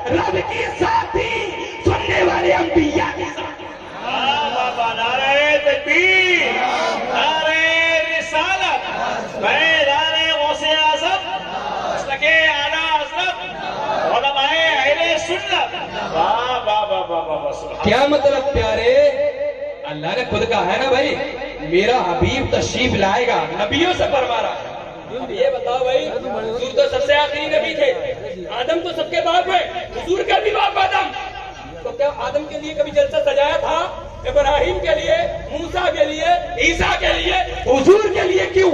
رب کی ذات تھی، سننے والے انبیاء کی ذات۔ بابا نعرہ تکبیر، نعرہ رسالت، بیدار غوث اعظم، مسلک اعلیٰ حضرت، علماء اہل سنت۔ واہ واہ واہ واہ واہ سبحان۔ کیا مطلب پیارے؟ اللہ نے خود کہا ہے نا بھائی میرا حبیب تشریف لائے گا، نبیوں سے فرما رہا ہے۔ اب یہ بتاؤ بھائی، حضور تو سب سے آخری نبی تھے، آدم تو سب کے باپ ہے، حضور کا بھی باپ آدم، تو کیا آدم کے لیے کبھی جلسہ سجایا تھا؟ ابراہیم کے لیے، موسیٰ کے لیے، عیسیٰ کے لیے، حضور کے لیے کیوں؟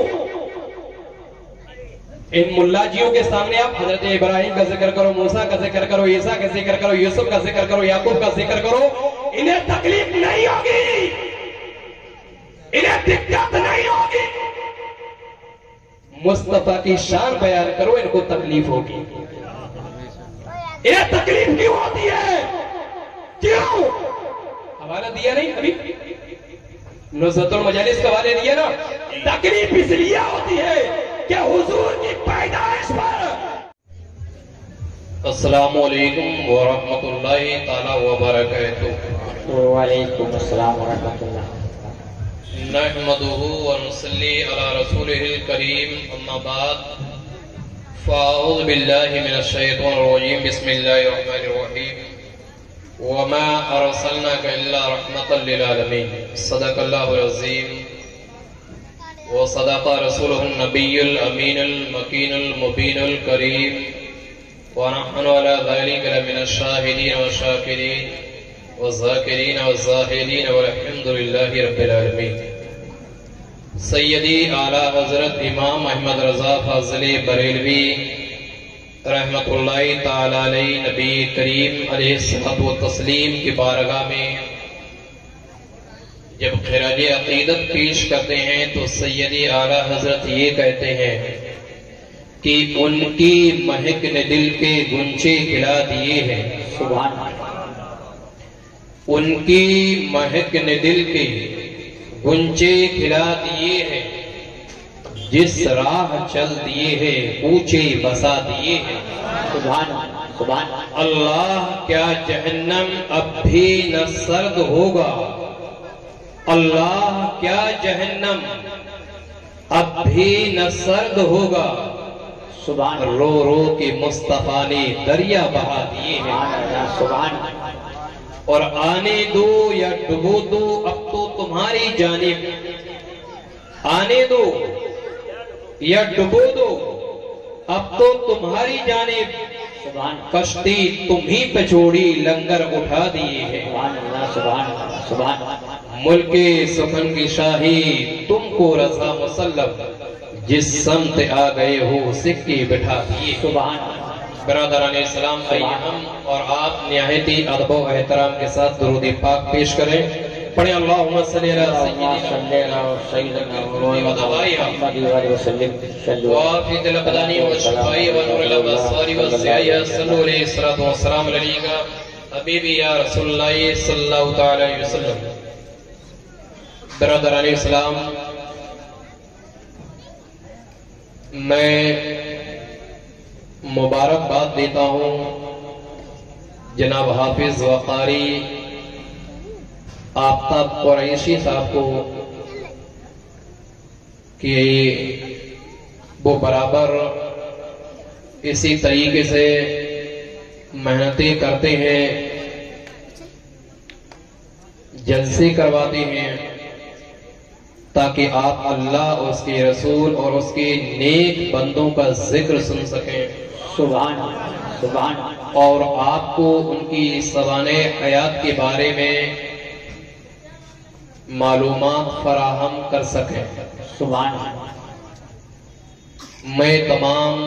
ان ملا جیوں کے سامنے آپ حضرت ابراہیم کا ذکر کرو، موسیٰ کا ذکر کرو، عیسیٰ کا ذکر کرو، یوسف کا ذکر کرو، یعقوب کا ذکر کرو، انہیں تکلیف نہیں ہوگی، انہیں دقت نہیں ہوگی۔ مصطفیٰ کی شان بیان کرو، ان کو تکلیف ہوگی۔ انہیں تکلیف کیوں ہوتی ہے؟ کیوں؟ حوالہ دیا نہیں ابھی نزہت المجالس کا حوالے دیا نا؟ تکلیف اس لیے ہوتی ہے کہ حضور کی پیدائش پر۔ السلام علیکم ورحمۃ اللہ تعالی وبرکاتہ۔ وعلیکم السلام ورحمۃ اللہ۔ نحمده ونصلي على رسوله الكريم اما بعد فاعوذ بالله من الشيطان الرجيم بسم الله الرحمن الرحيم وما ارسلناك الا رحمة للعالمين صدق الله العظيم وصدق رسوله النبي الامين المكين المبين الكريم ونحن على ذلك لمن الشاهدين والشاكرين والذاکرین والزاہدین والحمد للہ رب العالمین۔ سیدی اعلیٰ حضرت امام احمد رضا فاضل بریلوی رحمت اللہ تعالی علیہ نبی کریم علیہ الصلوۃ والتسلیم کی بارگاہ میں جب خراج عقیدت پیش کرتے ہیں تو سیدی اعلیٰ حضرت یہ کہتے ہیں کہ ان کی مہک نے دل کے گنچے کھلا دیے ہیں۔ سبحان اللہ۔ ان کی مہک نے دل کے گنچے کھلا دیے ہیں، جس راہ چل دیے ہیں اونچے بسا دیے ہیں۔ سبحان اللہ، سبحان اللہ۔ اللہ کیا جہنم اب بھی نہ سرد ہوگا، اللہ کیا جہنم اب بھی نہ سرد ہوگا، سبحان اللہ، رو رو کے مصطفیٰ نے دریا بہا دیے ہیں۔ سبحان اللہ، سبحان اللہ۔ اور آنے دو یا ڈبو دو اب تو تمہاری جانب، آنے دو یا ڈبو دو اب تو تمہاری جانب، سبحان اللہ، کشتی تمہیں پہ چھوڑی لنگر اٹھا دیے ہیں۔ سبحان اللہ، سبحان اللہ، سبحان اللہ۔ ملک سخن کی شاہی تم کو رضا مسلم، جس سمت آ گئے ہو سکے بٹھا دیے۔ سبحان اللہ۔ برادران اسلام، آئیے ہم اور آپ نہایتی ادب و احترام کے ساتھ درود پاک پیش کریں۔ پڑھیں اللہم صلی اللہ سیدنا محمد وسلم وافد القدانی والشفائی ونور الابصار والضیاء صلو علیہ الصلوۃ والسلام علیکہ حبیبی یا رسول اللہ صلی اللہ تعالی علیہ وسلم۔ برادران اسلام، میں مبارکباد دیتا ہوں جناب حافظ و قاری آفتاب قریشی صاحب کو کہ وہ برابر اسی طریقے سے محنتیں کرتے ہیں، جلسے کرواتے ہیں تاکہ آپ اللہ اور اس کے رسول اور اس کے نیک بندوں کا ذکر سن سکیں، سبحان اللہ، سبحان اللہ۔ اور آپ کو ان کی سوانح حیات کے بارے میں معلومات فراہم کر سکیں۔ سبحان اللہ۔ میں تمام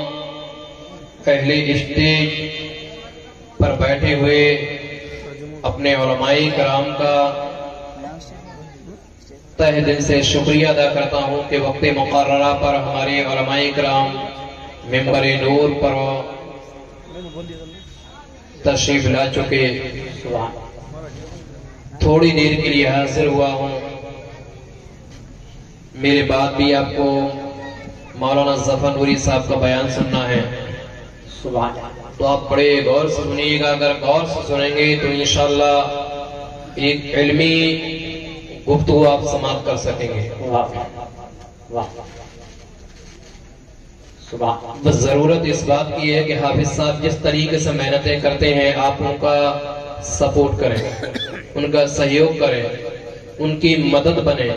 اہل اسٹیج پر بیٹھے ہوئے اپنے علماء کرام کا تہ دل سے شکریہ ادا کرتا ہوں کہ وقت مقررہ پر ہمارے علماء کرام ممبر نور پر تشریف لا چکے۔ تھوڑی دیر کے لیے حاضر ہوا ہوں، میرے بعد بھی آپ کو مولانا ظفر نوری صاحب کا بیان سننا ہے۔ سبحان اللہ تو آپ بڑے غور سے سنیے گا. اگر غور سے سنیں گے تو انشاءاللہ ایک علمی گفتگو آپ سماعت کر سکیں گے. واہ واہ سبحان بس ضرورت اس بات کی ہے کہ حافظ صاحب جس طریقے سے محنتیں کرتے ہیں آپ ان کا سپورٹ کریں, ان کا سہیوگ کریں, ان کی مدد بنے,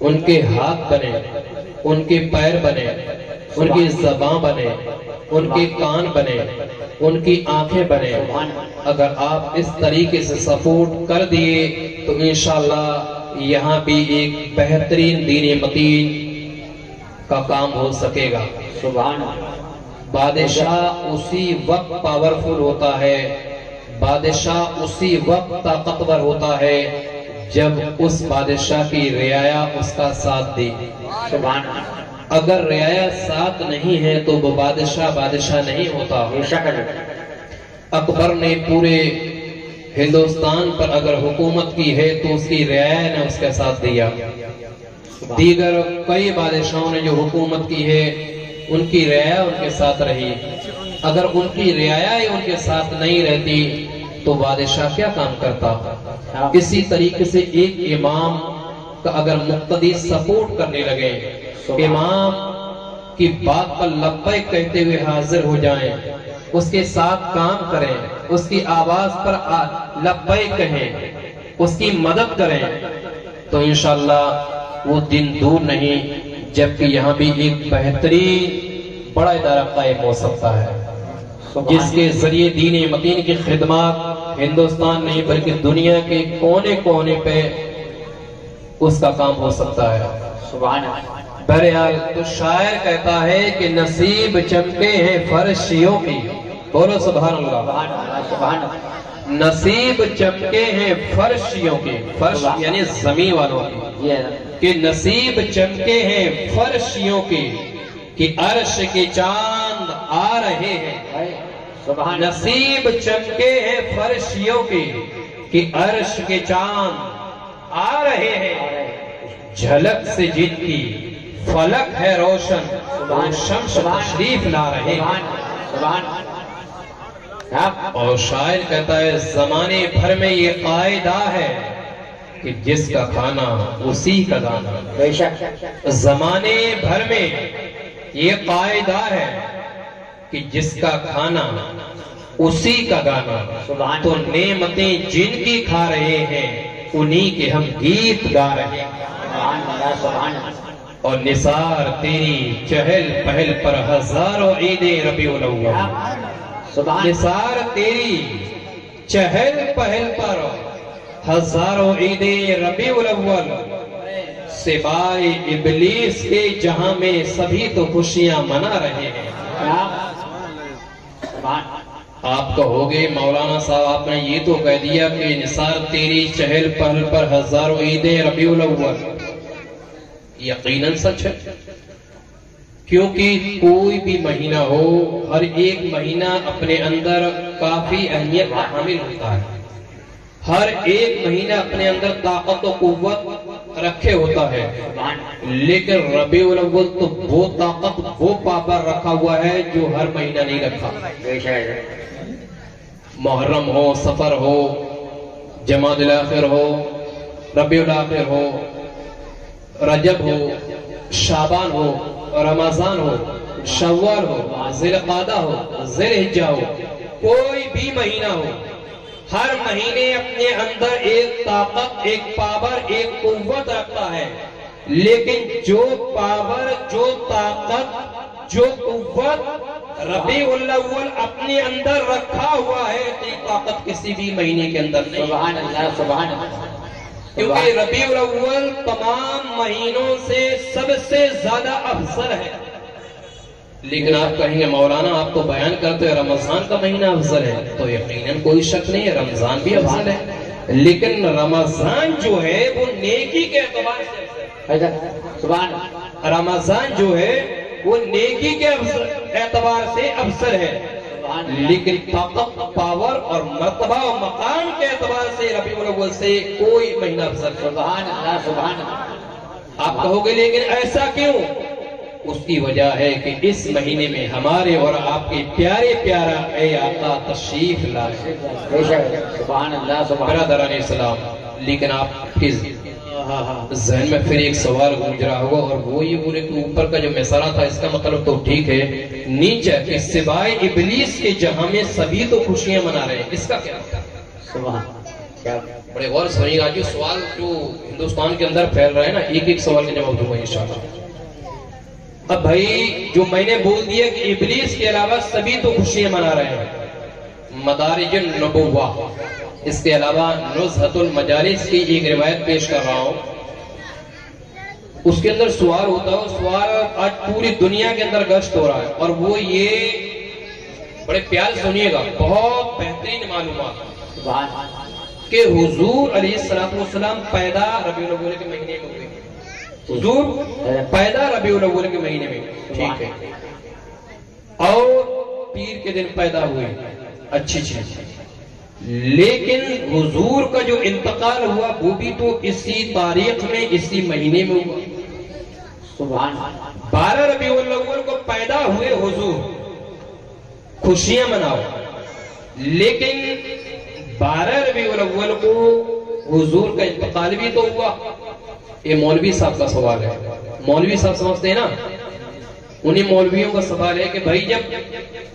ان کے ہاتھ بنے, ان کے پیر بنے, ان کی زبان بنے, ان کے کان بنے, ان کی آنکھیں بنے. اگر آپ اس طریقے سے سپورٹ کر دیے تو انشاءاللہ یہاں بھی ایک بہترین دین متین کا کام ہو سکے گا. سبحان اللہ. بادشاہ اسی وقت پاورفل ہوتا ہے, بادشاہ اسی وقت طاقتور ہوتا ہے جب اس بادشاہ کی رعایا اس کا ساتھ دے. سبحان اللہ. اگر رعایا ساتھ نہیں ہے تو وہ بادشاہ نہیں ہوتا. بے شک اکبر نے پورے ہندوستان پر اگر حکومت کی ہے تو اس کی رعایا نے اس کے ساتھ دیا. دیگر کئی بادشاہوں نے جو حکومت کی ہے ان کی رعایا ان کے ساتھ رہی. اگر ان کی رعایا ان کے ساتھ نہیں رہتی تو بادشاہ کیا کام کرتا. اسی طریقے سے ایک امام کا اگر مقتدی سپورٹ کرنے لگے, امام کی بات پر لبیک کہتے ہوئے حاضر ہو جائیں, اس کے ساتھ کام کریں, اس کی آواز پر لبیک کہیں, اس کی مدد کریں, تو انشاءاللہ وہ دن دور نہیں جبکہ یہاں بھی ایک بہترین بڑا ادارہ قائم ہو سکتا ہے جس کے ذریعے دین متین کی خدمات ہندوستان نہیں بلکہ دنیا کے کونے کونے پہ اس کا کام ہو سکتا ہے. سبحان اللہ. بہرحال تو شاعر کہتا ہے کہ نصیب چمکے ہیں فرشیوں کی. بولو سبحان اللہ. سبحان اللہ. نصیب چمکے ہیں فرشیوں کی, فرش یعنی زمین والوں کی, کہ نصیب چمکے ہیں فرشیوں کی کہ عرش کے چاند آ رہے ہیں. نصیب چمکے ہیں فرشیوں کی کہ عرش کے چاند آ رہے ہیں. جھلک سے جن کی فلک ہے روشن وہ شمس تشریف لا رہے ہیں. اور شاعر کہتا ہے زمانے بھر میں یہ قاعدہ ہے کہ جس کا کھانا اسی کا گانا. بے شک زمانے بھر میں یہ قاعدہ ہے کہ جس کا کھانا اسی کا گانا. تو نعمتیں جن کی کھا رہے ہیں انہی کے ہم گیت گا رہے ہیں. اور نثار تیری چہل پہل پر ہزاروں عیدیں ربیع الاول. نثار تیری چہل پہل پر ہزاروں عیدیں ربیع الاول. سوائے ابلیس کے جہاں میں سبھی تو خوشیاں منا رہے ہیں. آپ کہو گے مولانا صاحب آپ نے یہ تو کہہ دیا کہ نثار تیری چہل پہل پر ہزاروں عیدیں ربیع الاول. یقیناً سچ ہے, کیونکہ کوئی بھی مہینہ ہو ہر ایک مہینہ اپنے اندر کافی اہمیت کا حامل ہوتا ہے. ہر ایک مہینہ اپنے اندر طاقت و قوت رکھے ہوتا ہے. لیکن ربیع الاول تو وہ طاقت وہ پاور رکھا ہوا ہے جو ہر مہینہ نہیں رکھا. محرم ہو, سفر ہو, جمادی الاخر ہو, ربیع الاخر ہو, رجب ہو, شعبان ہو, رمضان ہو, شوال ہو, ذی القعدہ ہو, ذی الحجہ ہو, کوئی بھی مہینہ ہو, ہر مہینے اپنے اندر ایک طاقت, ایک پاور, ایک قوت رکھتا ہے. لیکن جو پاور, جو طاقت, جو قوت ربیع الاول اپنے اندر رکھا ہوا ہے تو یہ طاقت کسی بھی مہینے کے اندر نہیں. سبحان اللہ. سبحان اللہ. کیونکہ ربیع الاول تمام مہینوں سے سب سے زیادہ افضل ہے. لیکن آپ کہیں گے مولانا آپ تو بیان کرتے ہیں رمضان کا مہینہ افضل ہے, تو یقیناً کوئی شک نہیں ہے رمضان بھی افضل ہے. لیکن رمضان جو ہے وہ نیکی کے اعتبار سے سبحان رمضان جو ہے وہ نیکی کے اعتبار سے افضل ہے. لیکن طاقت, پاور اور مرتبہ و مقام کے اعتبار سے ربیع الاول سے کوئی مہینہ افضل ہے. سبحان اللہ. سبحان اللہ. آپ کہو گے لیکن ایسا کیوں؟ اس کی وجہ ہے کہ اس مہینے میں ہمارے اور آپ کے پیارے پیارا اے آقا تشریف لائے. بے شک. سبحان اللہ سبحان برادران اسلام، لیکن آپ کے ذہن میں پھر ایک سوال گونج رہا ہوگا، اور وہ یہ بولے کہ اوپر کا جو مسئلہ تھا اس کا مطلب تو ٹھیک ہے، نیچے کہ سوائے ابلیس کے جہاں میں سبھی تو خوشیاں منا رہے ہیں، اس کا کیا مطلب؟ سبحان. کیا بڑے غور سے سنیے گا، جو سوال جو ہندوستان کے اندر پھیل رہا ہے نا، ایک ایک سوال کا جواب دوں گا انشاءاللہ. اب بھائی جو میں نے بول دیا کہ ابلیس کے علاوہ سبھی تو خوشیاں منا رہے ہیں، مدارج النبوہ، اس کے علاوہ نزہۃ المجالس کی ایک روایت پیش کر رہا ہوں، اس کے اندر سوال ہوتا ہے، سوال آج پوری دنیا کے اندر گشت ہو رہا ہے، اور وہ یہ بڑے پیار سنیے گا، بہت بہترین معلومات سبحان. کہ حضور علیہ السلام پیدا ربیع الاول کے مہینے میں ہوئے. حضور پیدا ربیع الاول کے مہینے میں، ٹھیک ہے، اور پیر کے دن پیدا ہوئے، اچھی چیز. لیکن حضور کا جو انتقال ہوا وہ بھی تو اسی تاریخ میں اسی مہینے میں ہوا. سبحان. 12 ربیع الاول کو پیدا ہوئے حضور، خوشیاں مناؤ. لیکن 12 ربیع الاول کو حضور کا انتقال بھی تو ہوا. یہ مولوی صاحب کا سوال ہے، مولوی صاحب سمجھتے ہیں نا، انہیں مولویوں کا سوال ہے کہ بھائی جب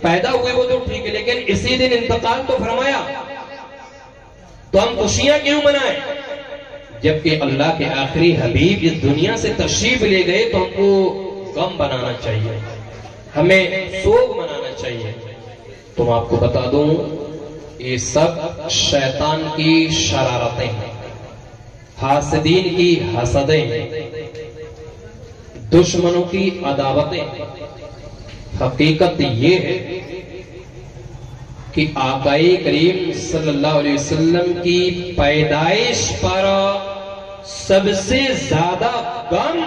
پیدا ہوئے وہ تو ٹھیک ہے، لیکن اسی دن انتقال تو فرمایا، تو ہم خوشیاں کیوں منائیں؟ جبکہ اللہ کے آخری حبیب اس دنیا سے تشریف لے گئے تو ہم کو غم بنانا چاہیے، ہمیں سوگ منانا چاہیے. تو میں آپ کو بتا دوں یہ سب شیطان کی شرارتیں ہیں، حاسدین کی حسدیں ہیں، دشمنوں کی عداوتیں. حقیقت یہ ہے کہ آقا کریم صلی اللہ علیہ وسلم کی پیدائش پر سب سے زیادہ غم،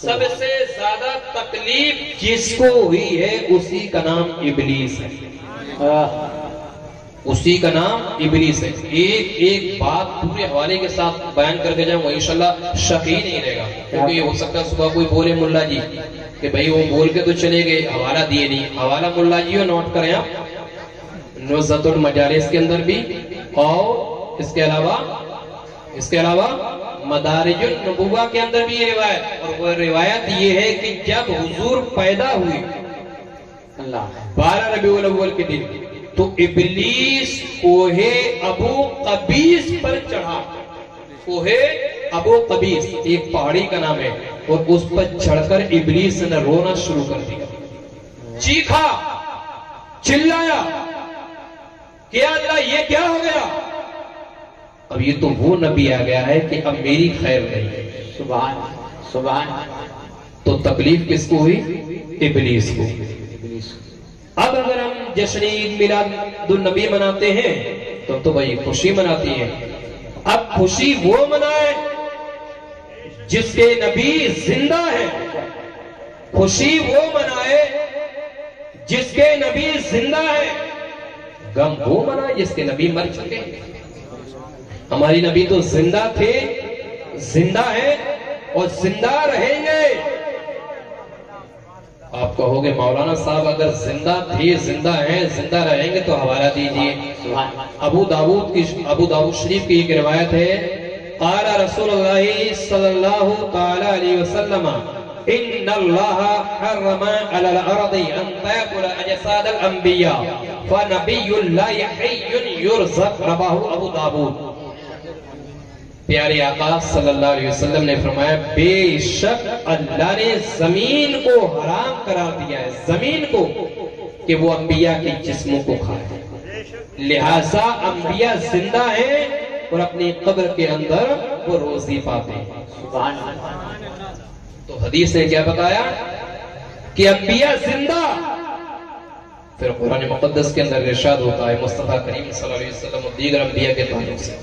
سب سے زیادہ تکلیف جس کو ہوئی ہے اسی کا نام ابلیس ہے، اسی کا نام ابلیس ہے. ایک ایک بات پورے حوالے کے ساتھ بیان کر کے جاؤں گا، انشاءاللہ شک ہی نہیں رہے گا، کیونکہ یہ ہو سکتا ہے صبح کوئی بولے ملا جی کہ بھئی وہ بول کے تو چلے گئے، حوالہ دیے نہیں. حوالہ ملا جی ہو نوٹ کریں آپ، نزہۃ المجالس کے اندر بھی، اور اس کے علاوہ مدارج النبوہ کے اندر بھی یہ روایت. اور وہ روایت یہ ہے کہ جب حضور پیدا ہوئے اللہ 12 ربیع الاول کے دن، تو ابلیس کوہ ابو قبیس پر چڑھا. کوہ ابو قبیس ایک پہاڑی کا نام ہے، اور اس پر چڑھ کر ابلیس نے رونا شروع کر دیا، چیخا، چلایا کہ اللہ یہ کیا ہو گیا؟ اب یہ تو وہ نبی آ گیا ہے کہ اب میری خیر نہیں ہے. سبحان. سبحان. تو تکلیف کس کو ہوئی؟ ابلیس کو. ابلیس. اب اگر ہم جشن عید میلاد النبی مناتے ہیں تو بھائی خوشی مناتی ہے. اب خوشی وہ منائے جس کے نبی زندہ ہے، خوشی وہ منائے جس کے نبی زندہ ہے، غم وہ منائے جس کے نبی مر چکے. ہماری نبی تو زندہ تھے، زندہ ہیں اور زندہ رہیں گے. آپ کہو گے مولانا صاحب اگر زندہ تھے، زندہ ہیں، زندہ رہیں گے تو حوالہ دیجئے. ابو داؤد شریف کی ایک روایت ہے، قال رسول اللہ صلی اللہ تعالی علیہ وسلم ان اللہ حرم علی الارض ان تاکل اجساد الانبیاء فنبی اللہ حی یرزق. رواہ ابو داؤد. پیارے آقا صلی اللہ علیہ وسلم نے فرمایا بے شک اللہ نے زمین کو حرام قرار دیا ہے، زمین کو، کہ وہ انبیاء کے جسموں کو کھائے. لہذا انبیاء زندہ ہیں اور اپنی قبر کے اندر وہ روزی پاتے ہیں. تو حدیث نے کیا بتایا کہ انبیاء زندہ. پھر قرآن مقدس کے اندر ارشاد ہوتا ہے مصطفیٰ کریم صلی اللہ علیہ وسلم اور دیگر انبیاء کے تعلق سے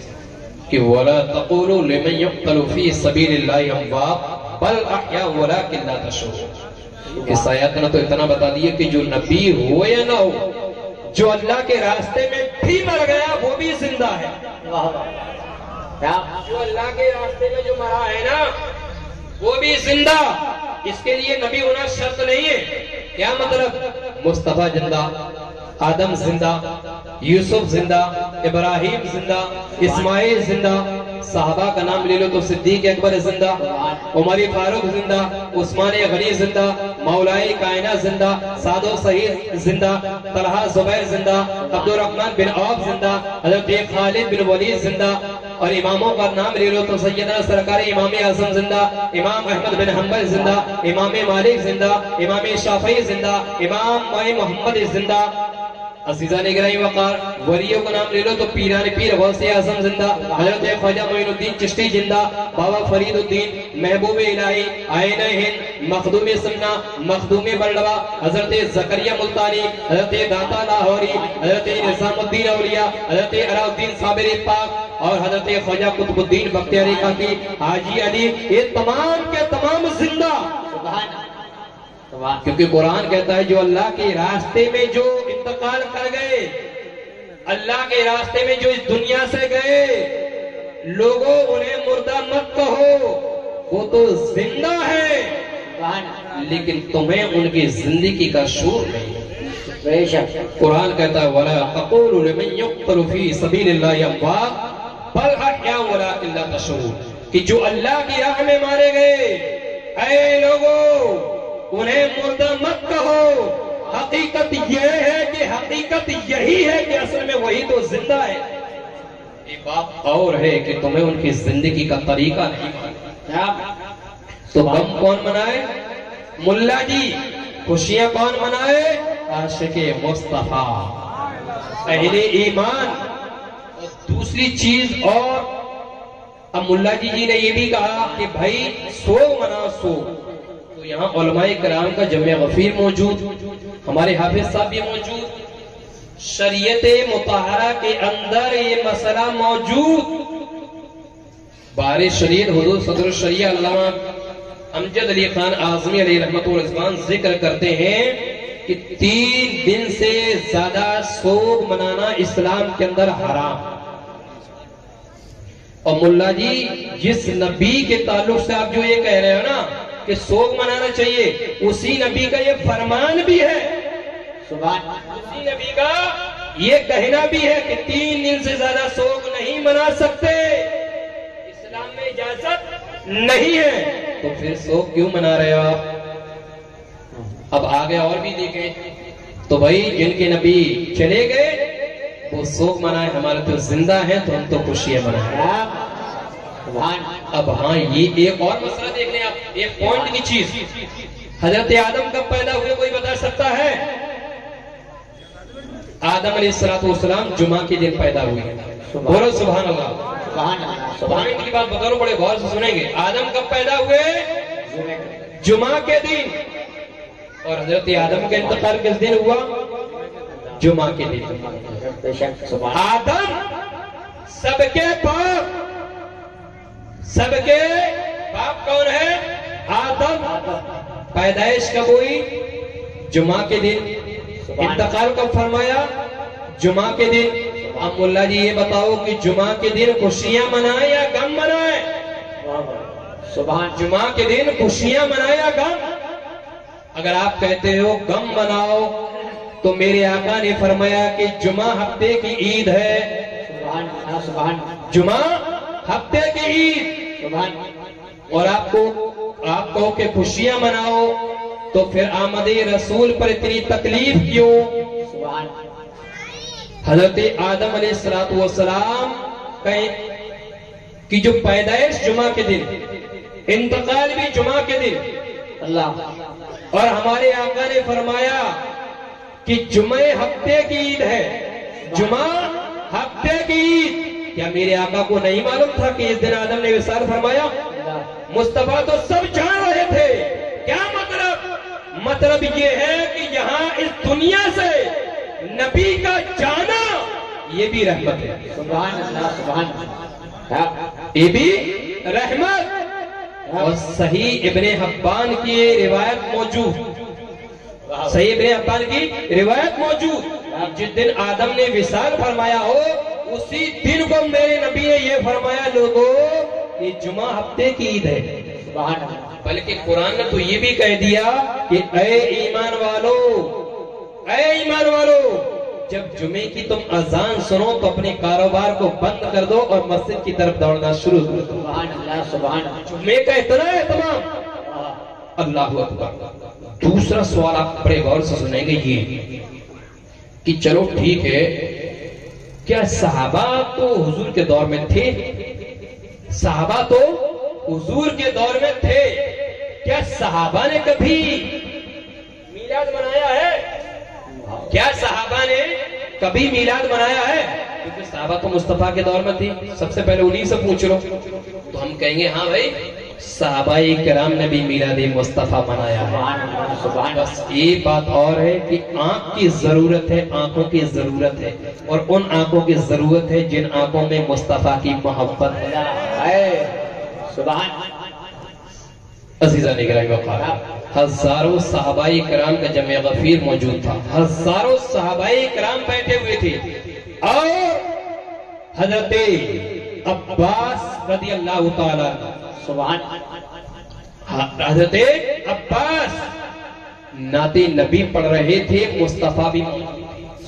کہ وَلَا تَقُولُوا لِمَنْ يُقْتَلُ فِي سَبِيلِ اللَّهِ أَمْوَاتٌ بَلْ أَحْيَاءٌ وَلَكِنْ لَا تَشْعُرُونَ. اس آیات نے تو اتنا بتا دیا کہ جو نبی ہو یا نہ ہو، جو اللہ کے راستے میں بھی مر گیا وہ بھی زندہ ہے. جو اللہ کے راستے میں جو مرا ہے نا وہ بھی زندہ، اس کے لیے نبی ہونا شرط نہیں ہے۔ کیا مطلب؟ مصطفیٰ زندہ، آدم زندہ، یوسف زندہ، ابراہیم زندہ، اسماعیل زندہ، صحابہ کا نام لے لو تو صدیق اکبر زندہ، عمر فاروق زندہ، عثمان غنی زندہ، مولائے کائنات زندہ، سعد و سعید زندہ، طلحہ زبیر زندہ، عبد الرحمن بن عوف زندہ، حضرت خالد بن ولید زندہ، اور اماموں کا نام لے لو تو سیدنا سرکار امام اعظم زندہ، امام احمد بن حنبل زندہ، امام مالک زندہ، امام شافعی زندہ، امام محمد زندہ۔ عزیزان گرامی وقار، ولیوں کا نام لے لو تو پیران پیر غوث اعظم زندہ، حضرت خواجہ معین الدین چشتی زندہ، بابا فرید الدین، محبوب الہی، آئینہ ہند، مخدوم سمنا، مخدوم بلڈوا، حضرت زکریا ملتانی، حضرت داتا لاہوری، حضرت نظام الدین اولیاء، حضرت علاء الدین صابری پاک، اور حضرت خواجہ قطب الدین بختیاری کاکی، حاجی علی، یہ تمام کے تمام زندہ۔ کیونکہ قرآن کہتا ہے جو اللہ کے راستے میں جو انتقال کر گئے، اللہ کے راستے میں جو اس دنیا سے گئے، لوگوں انہیں مردہ مت کہو، وہ تو زندہ ہے، لیکن تمہیں ان کی زندگی کا شعور نہیں۔ قرآن کہتا ہے وَلَا تَقُولُوا لِمَنْ يُقْتَلُ فِي سَبِيلِ اللَّهِ أَمْوَاتٌ بَلْ أَحْيَاءٌ وَلَٰكِن لَا تَشْعُرُونَ، کہ جو اللہ کی راہ میں مارے گئے، اے لوگوں انہیں مردہ مت کہو، حقیقت یہ ہے کہ حقیقت یہی ہے کہ اصل میں وہی تو زندہ ہے۔ یہ بات اور ہے کہ تمہیں ان کی زندگی کا طریقہ نہیں معلوم۔ تو غم کون منائے؟ ملا جی۔ خوشیاں کون منائے؟ عاشق مصطفیٰ، اہل ایمان۔ اور دوسری چیز اور، اب ملا جی نے یہ بھی کہا کہ بھائی سوگ منا سوگ، تو یہاں علماء کرام کا جمع غفیر موجود، ہمارے حافظ صاحب بھی موجود، شریعت مطہرہ کے اندر یہ مسئلہ موجود۔ بارِ شریعت حضور صدر الشریعہ علامہ امجد علی خان اعظمی علیہ رحمت الرضوان ذکر کرتے ہیں کہ 3 دن سے زیادہ سوگ منانا اسلام کے اندر حرام۔ اور ملا جی جس نبی کے تعلق سے آپ جو یہ کہہ رہے ہو نا کہ سوگ منانا چاہیے، اسی نبی کا یہ فرمان بھی ہے، اسی نبی کا یہ کہنا بھی ہے کہ 3 دن سے زیادہ سوگ نہیں منا سکتے، اسلام میں اجازت نہیں ہے، تو پھر سوگ کیوں منا رہے ہو آپ؟ اب آگے اور بھی دیکھیں تو بھائی جن کے نبی چلے گئے وہ سوگ منائے، ہمارے تو زندہ ہیں تو ہم تو خوشیاں منائیں۔ اب ہاں یہ ایک اور مسئلہ دیکھ لیں آپ، ایک پوائنٹ کی چیز، حضرت آدم کب پیدا ہوئے کوئی بتا سکتا ہے؟ آدم علیہ السلام جمعہ کے دن پیدا ہوئے۔ بولو سبحان اللہ۔ سبحان کی بات بتا رہا ہوں، بڑے غور سے سنیں گے۔ آدم کب پیدا ہوئے؟ جمعہ کے دن۔ اور حضرت آدم کا انتقال کس دن ہوا؟ جمعہ کے دن۔ آدم سب کے باپ، سب کے باپ کون ہے؟ آدم۔ پیدائش کب ہوئی؟ جمعہ کے دن۔ انتقال کب فرمایا؟ جمعہ کے دن۔ اب ملا جی یہ بتاؤ کہ جمعہ کے دن خوشیاں منائیں یا غم منائیں؟ جمعہ کے دن خوشیاں منائیں یا غم؟ اگر آپ کہتے ہو غم مناؤ تو میرے آقا نے فرمایا کہ جمعہ ہفتے کی عید ہے، جمعہ ہفتے کی عید، اور آپ کہو کہ خوشیاں مناؤ تو پھر آمد رسول پر اتنی تکلیف کیوں؟ حضرت آدم علیہ السلام کی جو پیدائش جمعہ کے دن، انتقال بھی جمعہ کے دن، اللہ، اور ہمارے آقا نے فرمایا کہ جمعہ ہفتے کی عید ہے، جمعہ ہفتے کی عید۔ کیا میرے آقا کو نہیں معلوم تھا کہ اس دن آدم نے وصال فرمایا؟ مصطفیٰ تو سب جان رہے تھے۔ کیا مطلب یہ ہے کہ یہاں اس دنیا سے نبی کا جانا یہ بھی رحمت ہے، سبحان اللہ، سبحان اللہ، یہ بھی رحمت۔ اور صحیح ابن حبان کی روایت موجود، صحیح ابن حبان کی روایت موجود، جس دن آدم نے وصال فرمایا ہو اسی دن کو میرے نبی نے یہ فرمایا لوگوں کہ جمعہ ہفتے کی عید ہے، سبحان اللہ۔ بلکہ قرآن نے تو یہ بھی کہہ دیا کہ اے ایمان والو، جب جمعے کی تم اذان سنو تو اپنے کاروبار کو بند کر دو اور مسجد کی طرف دوڑنا شروع کر دو۔ سبحان اللہ، سبحان اللہ، جمعے کا اتنا اہتمام۔ اللہ اکبر۔ دوسرا سوال آپ بڑے غور سے سنیں گے یہ کہ چلو ٹھیک ہے، کیا صحابہ تو حضور کے دور میں تھے؟ صحابہ تو حضور کے دور میں تھے، کیا صحابہ نے کبھی میلاد منایا ہے؟ کیا صحابہ نے کبھی میلاد منایا ہے؟ کیونکہ صحابہ تو مصطفیٰ کے دور میں تھی، سب سے پہلے انہی سے پوچھ لو تو ہم کہیں گے ہاں بھائی صحابہ کرام نے بھی میلاد مصطفیٰ منایا ہے۔ بس ایک بات اور ہے کہ آنکھ کی ضرورت ہے، آنکھوں کی ضرورت ہے، اور ان آنکھوں کی ضرورت ہے جن آنکھوں میں مصطفیٰ کی محبت ہے۔ سبحان عزیزان گرامی وقار، ہزاروں صحابہ کرام کا جمع غفیر موجود تھا، ہزاروں صحابہ کرام بیٹھے ہوئے تھے، اور حضرت عباس رضی اللہ تعالیٰ سبحان حضرت عباس نعت نبی پڑھ رہے تھے، مصطفیٰ بھی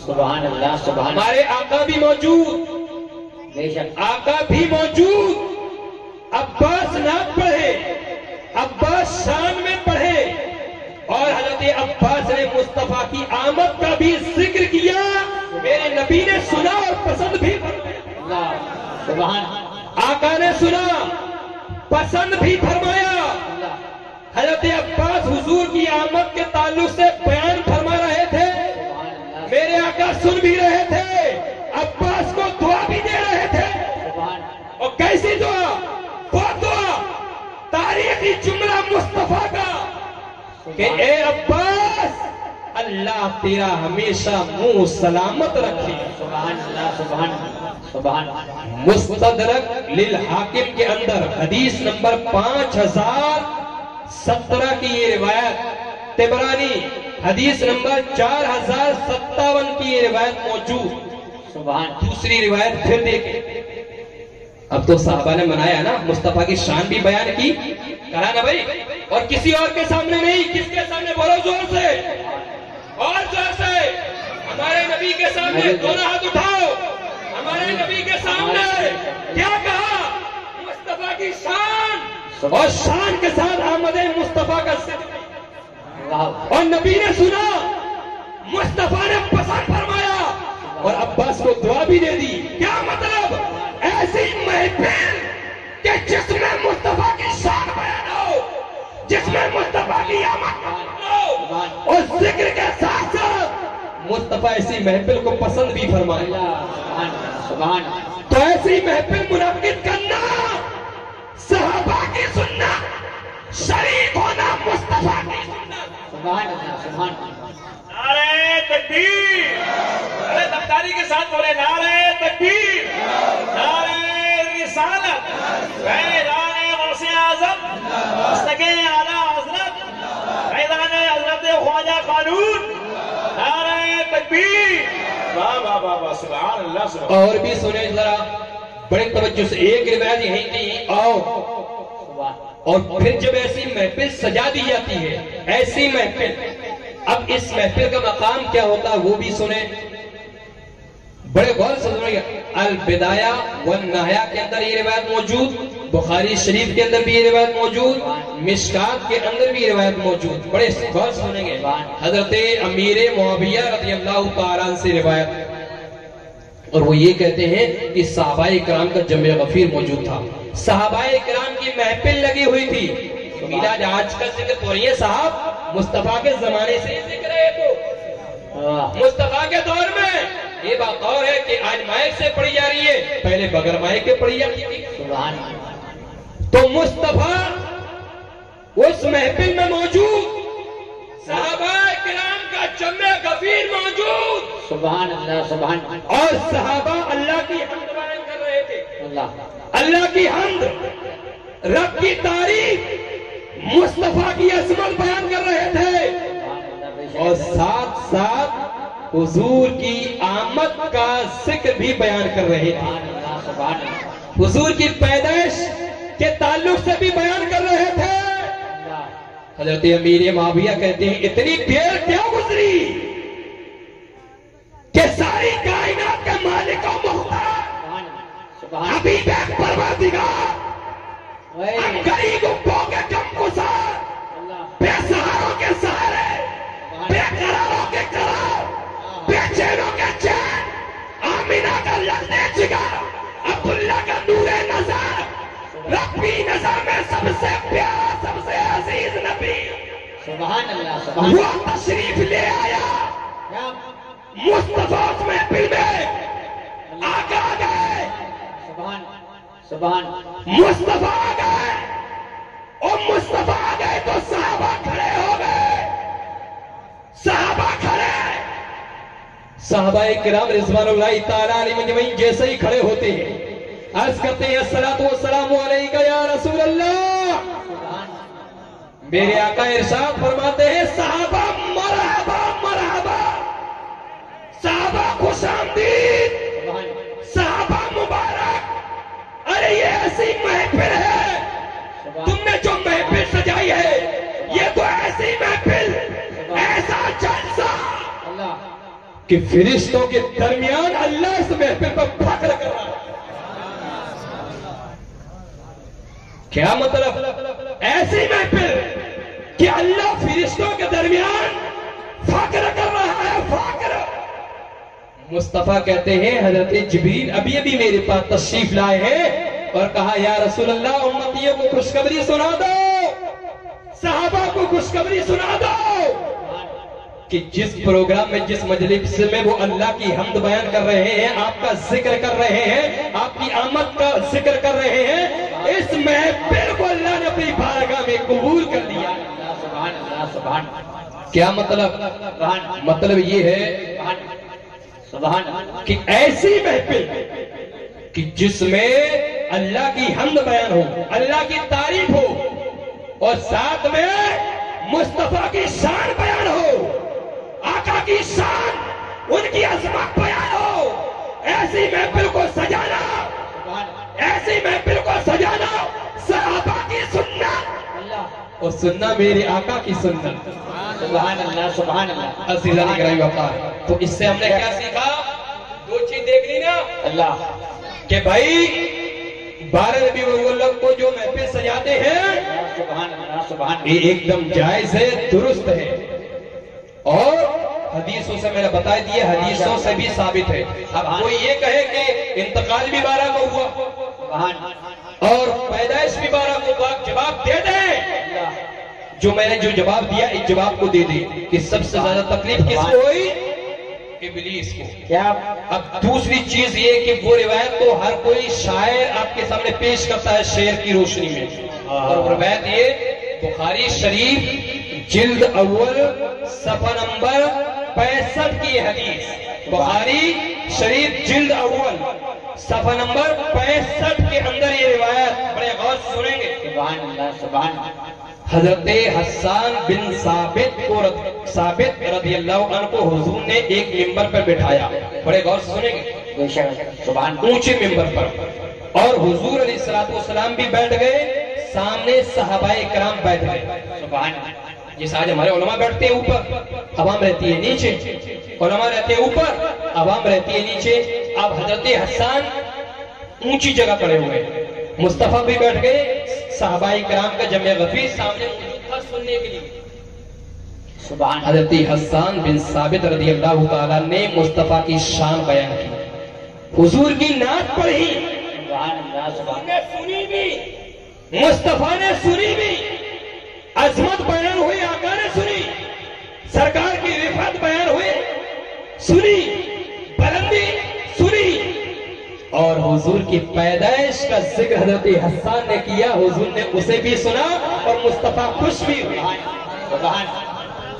سبحان اللہ، سبحان ہمارے آقا بھی موجود، بے شک آقا بھی موجود، عباس نعت پڑھے، عباس شان میں پڑھے، اور حضرت عباس نے مصطفیٰ کی آمد کا بھی ذکر کیا، میرے نبی نے سنا اور پسند بھی اللہ، سبحان آقا نے سنا پسند بھی فرمایا۔ حضرت عباس حضور کی آمد کے تعلق سے بیان فرما رہے تھے، میرے آقا سن بھی رہے تھے، عباس کو دعا بھی دے رہے تھے، اور کیسی دعا؟ وہ دعا تاریخی جملہ مصطفیٰ کا کہ اے عباس اللہ تیرا ہمیشہ منہ سلامت رکھے۔ سبحان اللہ، سبحان سبحان مستدرک للحاکم کے اندر حدیث نمبر 5017 کی یہ روایت، طبرانی حدیث نمبر 4057 کی یہ روایت موجود۔ سبحان دوسری روایت پھر دیکھیں، اب تو صحابہ نے منایا نا، مصطفیٰ کی شان بھی بیان کی، کہا نا بھائی، اور کسی اور کے سامنے نہیں، کس کے سامنے؟ بولو زور سے، اور زور سے، ہمارے نبی کے سامنے، دونوں ہاتھ اٹھاؤ، ہمارے نبی کے سامنے کیا کہا؟ مصطفیٰ کی شان، اور شان کے ساتھ آمد مصطفیٰ کا ذکر، اور نبی نے سنا، مصطفیٰ نے پسند فرمایا، اور عباس کو دعا بھی دے دی۔ کیا مطلب؟ ایسی محفل کہ جس میں مصطفیٰ کی شان بیان ہو، جس میں مصطفیٰ کی آمد ہو، اور ذکر کے ساتھ ساتھ مصطفیٰ ایسی محفل کو پسند بھی فرمائے۔ سبحان تو ایسی محفل منعقد کرنا، صحابہ کی سنت، شریک ہونا مصطفیٰ کی سنت۔ سبحان اللہ، سبحان نعرہ تکبیر، ارے دفتاری کے ساتھ بولے نعرہ تکبیر، نعرہ رسالت، فیضان غوث اعظم، مستق اعلیٰ حضرت، فیضان حضرت خواجہ قانون، نعرہ تکبیر، واہ واہ واہ واہ، سبحان اللہ، سبحان اللہ۔ اور بھی سنیں ذرا بڑے توجہ سے، ایک روایت یہیں کی آؤ، اور پھر جب ایسی محفل سجا دی جاتی ہے، ایسی محفل، اب اس محفل کا مقام کیا ہوتا ہے وہ بھی سنیں، بڑے غور سے سنیں گے۔ البدایہ والنہایہ کے اندر یہ روایت موجود، بخاری شریف کے اندر بھی یہ روایت موجود، مشکات کے اندر بھی یہ روایت موجود، بڑے غور سے سنیں گے۔ حضرت امیر معاویہ رضی اللہ تعالیٰ عنہ سے روایت، اور وہ یہ کہتے ہیں کہ صحابہ کرام کا جمع غفیر موجود تھا، صحابہ کرام کی محفل لگی ہوئی تھی۔ میلاد آج کا ذکر تو نہیں ہے صاحب، مصطفیٰ کے زمانے سے یہ ذکر ہے، تو مصطفیٰ کے دور میں یہ بات اور ہے کہ آج مائک سے پڑھی جا رہی ہے، پہلے بغیر مائک کے پڑھی جاتی تھی۔ تو مصطفیٰ اس محفل میں موجود، صحابہ کرام کا جمع غفیر موجود، سبحان اللہ، سبحان اور صحابہ اللہ کی حمد بیان کر رہے تھے، اللہ، اللہ کی حمد، رب کی تعریف، مصطفیٰ کی عظمت بیان کر رہے تھے، اور ساتھ ساتھ حضور کی آمد کا ذکر بھی بیان کر رہے تھے، حضور کی پیدائش کے تعلق سے بھی بیان کر رہے تھے، حضرت امیر معاویہ کہتے ہیں اتنی دیر کیا گزری کہ ساری کائنات کے مالک و مختار حبیب پروردگار غریب گپوں کے کم گزار بے سہاروں کے سہارے بے قراروں کے قرار بے چینوں کے چین آمینہ کا لذ جگر عبداللہ کا نور نظر ربی نظام سب سے پیارا سب سے عزیز نبی سبحان اللہ سبحان وہ تشریف لے آیا مصطفیٰ محفل میں آقا آ گئے سبحان سبحان مصطفیٰ آ گئے اور مصطفیٰ آ گئے تو صحابہ کھڑے ہو گئے صحابہ کھڑے صحابہ کرام رضوان اللہ تعالیٰ علیہ مجمعین جیسے ہی کھڑے ہوتے ہیں عرض کرتے ہیں الصلاۃ والسلام علیکہ یا رسول اللہ میرے آقا ارشاد فرماتے ہیں صحابہ مرحبا مرحبا صحابہ خوش آمدید صحابہ مبارک ارے یہ ایسی محفل ہے تم نے جو محفل سجائی ہے یہ تو ایسی محفل ایسا جلسہ کہ فرشتوں کے درمیان اللہ اس محفل پر فخر کر رہا ہے کیا مطلب ایسی محفل کہ اللہ فرشتوں کے درمیان فخر کر رہا ہے فخر مصطفیٰ کہتے ہیں حضرت جبریل ابھی ابھی میرے پاس تشریف لائے ہیں اور کہا یا رسول اللہ امتیوں کو خوشخبری سنا دو صحابہ کو خوشخبری سنا دو کہ جس پروگرام میں جس مجلس میں وہ اللہ کی حمد بیان کر رہے ہیں آپ کا ذکر کر رہے ہیں آپ کی آمد کا ذکر کر رہے ہیں اس محفل کو اللہ نے اپنی بارگاہ میں قبول کر لیا سبحان اللہ سبحان کیا مطلب یہ ہے سبحان کہ ایسی محفل کہ جس میں اللہ کی حمد بیان ہو اللہ کی تعریف ہو اور ساتھ میں مصطفیٰ کی شان بیان ہو آقا کی شان ان کی عظمت بیان ہو ایسی محفل کو سجانا ایسی محفل کو سجانا صحابہ کی سنت اور سننا میرے آقا کی سنت سبحان اللہ سبحان اللہ عزیزانی گرامی وقار تو اس سے ہم نے کیا سیکھا دو چیز دیکھ لی نا اللہ کہ بھائی 12 ربیع الاول کو جو محفل سجاتے ہیں سبحان اللہ سبحان یہ ایک دم جائز ہے درست ہے اور حدیثوں سے میں نے بتا دیا حدیثوں سے بھی ثابت ہے اب کوئی یہ کہے کہ انتقال بھی 12 کو ہوا سبحان اور پیدائش بھی 12 کو ہوا جواب دے دیں جو میں نے جو جواب دیا اس جواب کو دے دیں کہ سب سے زیادہ تکلیف کس کو ہوئی ابلیس کو کیا اب دوسری چیز یہ کہ وہ روایت تو ہر کوئی شاعر آپ کے سامنے پیش کرتا ہے شعر کی روشنی میں اور روایت یہ بخاری شریف جلد اول صفحہ نمبر 65 کی حدیث بخاری شریف جلد اول صفحہ نمبر 65 کے اندر یہ روایت بڑے غور سے سنیں گے سبحان اللہ سبحان اللہ حضرت حسان بن ثابت رضی اللہ عنہ کو حضور نے ایک ممبر پر بٹھایا بڑے غور سے سنیں گے بے شک سبحان اونچے ممبر پر اور حضور علیہ السلام بھی بیٹھ گئے سامنے صحابہ کرام بیٹھ گئے سبحان اللہ جس آج ہمارے علماء بیٹھتے ہیں اوپر عوام رہتی ہے نیچے علماء رہتے ہیں اوپر عوام رہتی ہے نیچے اب حضرت حسان اونچی جگہ کھڑے ہوئے مصطفیٰ بھی بیٹھ گئے صحابہ کرام کا جمع غفیر سامنے موجود تھا سننے کے لیے سبحان حضرت حسان بن ثابت رضی اللہ تعالیٰ نے مصطفیٰ کی شان بیان کی حضور کی نعت پڑھی سبحان اللہ سبحان نے سنی بھی مصطفیٰ نے سنی بھی عظمت بیان ہوئی آقا نے سنی سرکار کی رفعت بیان ہوئی سنی بلندی سنی اور حضور کی پیدائش کا ذکر حضرت حسان نے کیا حضور نے اسے بھی سنا اور مصطفیٰ خوش بھی ہوئی سبحان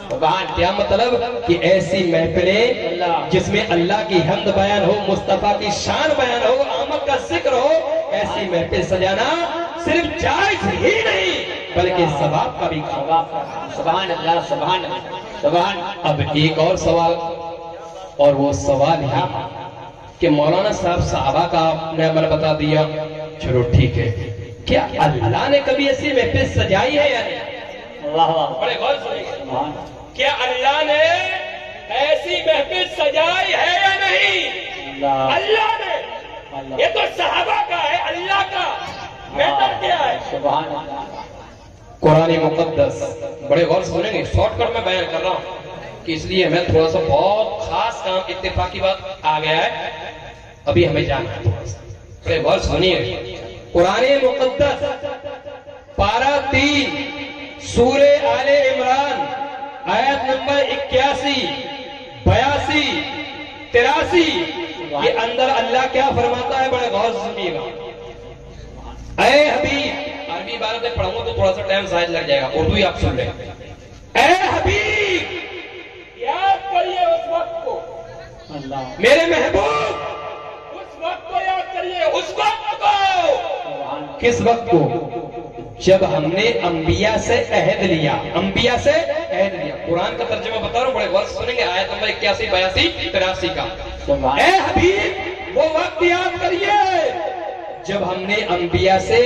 سبحان کیا مطلب کہ ایسی محفلیں جس میں اللہ کی حمد بیان ہو مصطفیٰ کی شان بیان ہو آمد کا ذکر ہو ایسی محفل سجانا صرف جائز ہی نہیں بلکہ ثواب کا بھی سبحان اللہ سبحان سبحان اب ایک اور سوال اور وہ سوال ہے کہ مولانا صاحب صحابہ کا آپ نے عمل بتا دیا چلو ٹھیک ہے کیا اللہ نے کبھی ایسی محفل سجائی ہے یا نہیں اللہ بڑے غور سنیں گے، سبحان کیا اللہ نے ایسی محفل سجائی ہے یا نہیں؟ اللہ اللہ نے، اللہ یہ تو صحابہ کا ہے، اللہ کا میٹر کیا ہے؟ سبحان اللہ قرآن مقدس بڑے غور سے سنیں گے، شارٹ کٹ میں بیان کر رہا ہوں کہ اس لیے ہمیں تھوڑا سا بہت خاص کام اتفاقی بات آ گیا ہے، ابھی ہمیں جانا ہے تھوڑا سا، بڑے غور سنیے۔ قرآن مقدس پارہ 3 سورہ آل عمران آیت نمبر 81 82 83 کے اندر اللہ کیا فرماتا ہے، بڑے غور سے سنیے گا۔ اے حبیب، عربی عبارت میں پڑھوں گا تو تھوڑا سا ٹائم زائد لگ جائے گا، اردو ہی آپ سن لیں۔ اے حبیب، یاد کریے اس وقت کو، اللہ میرے محبوب، اس وقت کو یاد کریے، اس وقت کو۔ سبحان کس وقت کو؟ جب ہم نے انبیاء سے عہد لیا، انبیاء سے عہد لیا۔ قرآن کا ترجمہ بتا رہا ہوں، بڑے غور سے سنیں گے، آیت نمبر 81 82 83 کا۔ سبحان اے حبیب، وہ وقت یاد کریے جب ہم نے انبیاء سے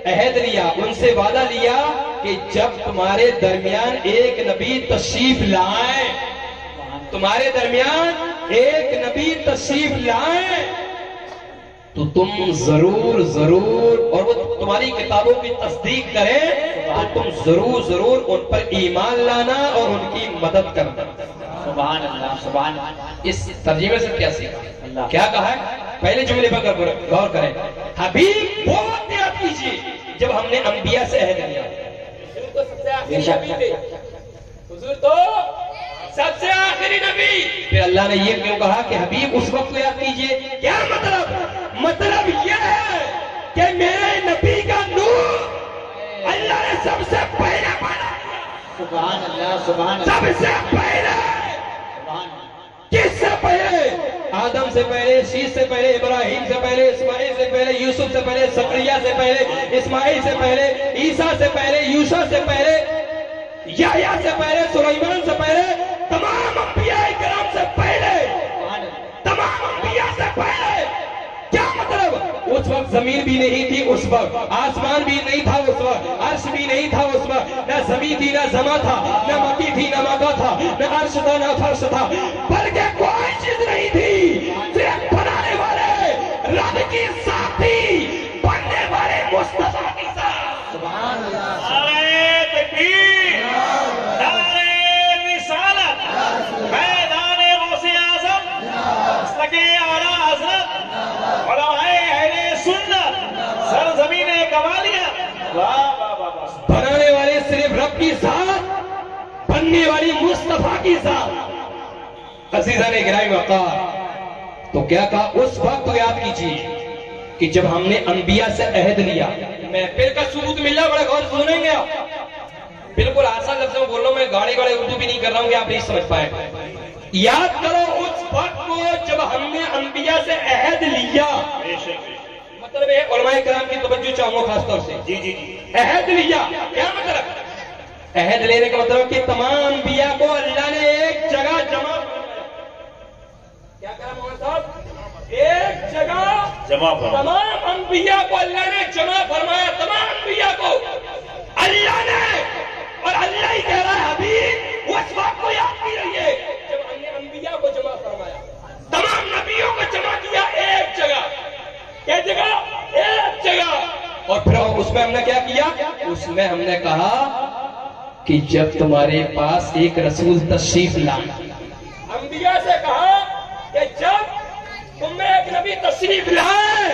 عہد لیا، ان سے وعدہ لیا کہ جب تمہارے درمیان ایک نبی تشریف لائیں، تمہارے درمیان ایک نبی تشریف لائیں تو تم ضرور ضرور، اور وہ تمہاری کتابوں کی تصدیق کریں تو تم ضرور ضرور ان پر ایمان لانا اور ان کی مدد کرنا۔ سبحان اللہ سبحان اللہ اس ترجمے سے کیا سیکھا؟ اللہ کیا کہا ہے؟ پہلے جملے پر غور کریں، حبیب وہ وقت یاد کیجیے جب ہم نے انبیاء سے عہد لیا۔ حضور تو سب سے آخری بے شک۔ نبی تھے، حضور تو سب سے آخری نبی۔ پھر اللہ نے یہ کیوں کہا کہ حبیب اس وقت کو یاد کیجیے؟ کیا مطلب یہ ہے کہ میرے نبی کا نور اللہ نے سب سے پہلے پایا، سبحان اللہ سبحان اللہ سب سے پہلے۔ سبحان اللہ کس سے پہلے؟ آدم سے پہلے، شیش سے پہلے، ابراہیم سے پہلے، اسماعیل سے پہلے، یوسف سے پہلے، زکریا سے پہلے، اسماعیل سے پہلے، عیسیٰ سے پہلے، یوشع سے پہلے، یحییٰ سے پہلے، سلیمان سے پہلے، تمام انبیاء کرام سے پہلے، تمام انبیاء سے پہلے۔ کیا مطلب؟ اس وقت زمین بھی نہیں تھی، اس وقت آسمان بھی نہیں تھا، اس وقت عرش بھی نہیں تھا، اس وقت نہ زمین تھی نہ زماں تھا، نہ مکی تھی نہ مکا تھا، نہ عرش تھا نہ فرش تھا، بلکہ کوئی چیز نہیں تھی، صرف بنانے والے رب کی ذات تھی، بننے والے مصطفیٰ کی ذات۔ سبحان اللہ نعرہ تکبیر، نعرہ رسالت، میدان غوث اعظم، مسلک اعلیٰ حضرت، علماء اہل سنت، سرزمین کمالیہ۔ واہ واہ واہ واہ۔ بنانے والے صرف رب کی ذات، بننے والی مصطفیٰ کی ذات۔ عزیزان گرامی وقار، تو کیا کہا؟ اس وقت کو یاد کیجیے کہ جب ہم نے انبیاء سے عہد لیا۔ محفل کا ثبوت مل رہا، بڑے غور سے سنیں گے آپ، بالکل آسان لفظوں میں بول رہا ہوں، میں گاڑی گاڑی اردو بھی نہیں کر رہا ہوں کہ آپ نہیں سمجھ پائے۔ یاد کرو اس وقت کو جب ہم نے انبیاء سے عہد لیا، بے شک۔ مطلب ہے علماء کرام کی توجہ چاہوں گا خاص طور سے۔ جی جی جی۔ عہد لیا کیا مطلب؟ عہد لینے کا مطلب کہ تمام انبیاء کو اللہ نے ایک جگہ جمع فرمایا۔ کیا کہا مولانا صاحب؟ ایک جگہ جمع فرمایا۔ تمام انبیاء کو اللہ نے جمع فرمایا، تمام انبیاء کو اللہ نے، اور اللہ ہی کہہ رہا ہے حبیب اس وقت کو یاد کی رہی ہے جب ہم نے انبیاء کو جمع فرمایا، تمام نبیوں کو جمع کیا ایک جگہ۔ کیا جگہ؟ ایک جگہ۔ اور پھر اس میں ہم نے کیا کیا؟ اس میں ہم نے کہا کہ جب تمہارے پاس ایک رسول تشریف لائے، انبیاء سے کہا کہ جب تم میں ایک نبی تشریف لائے،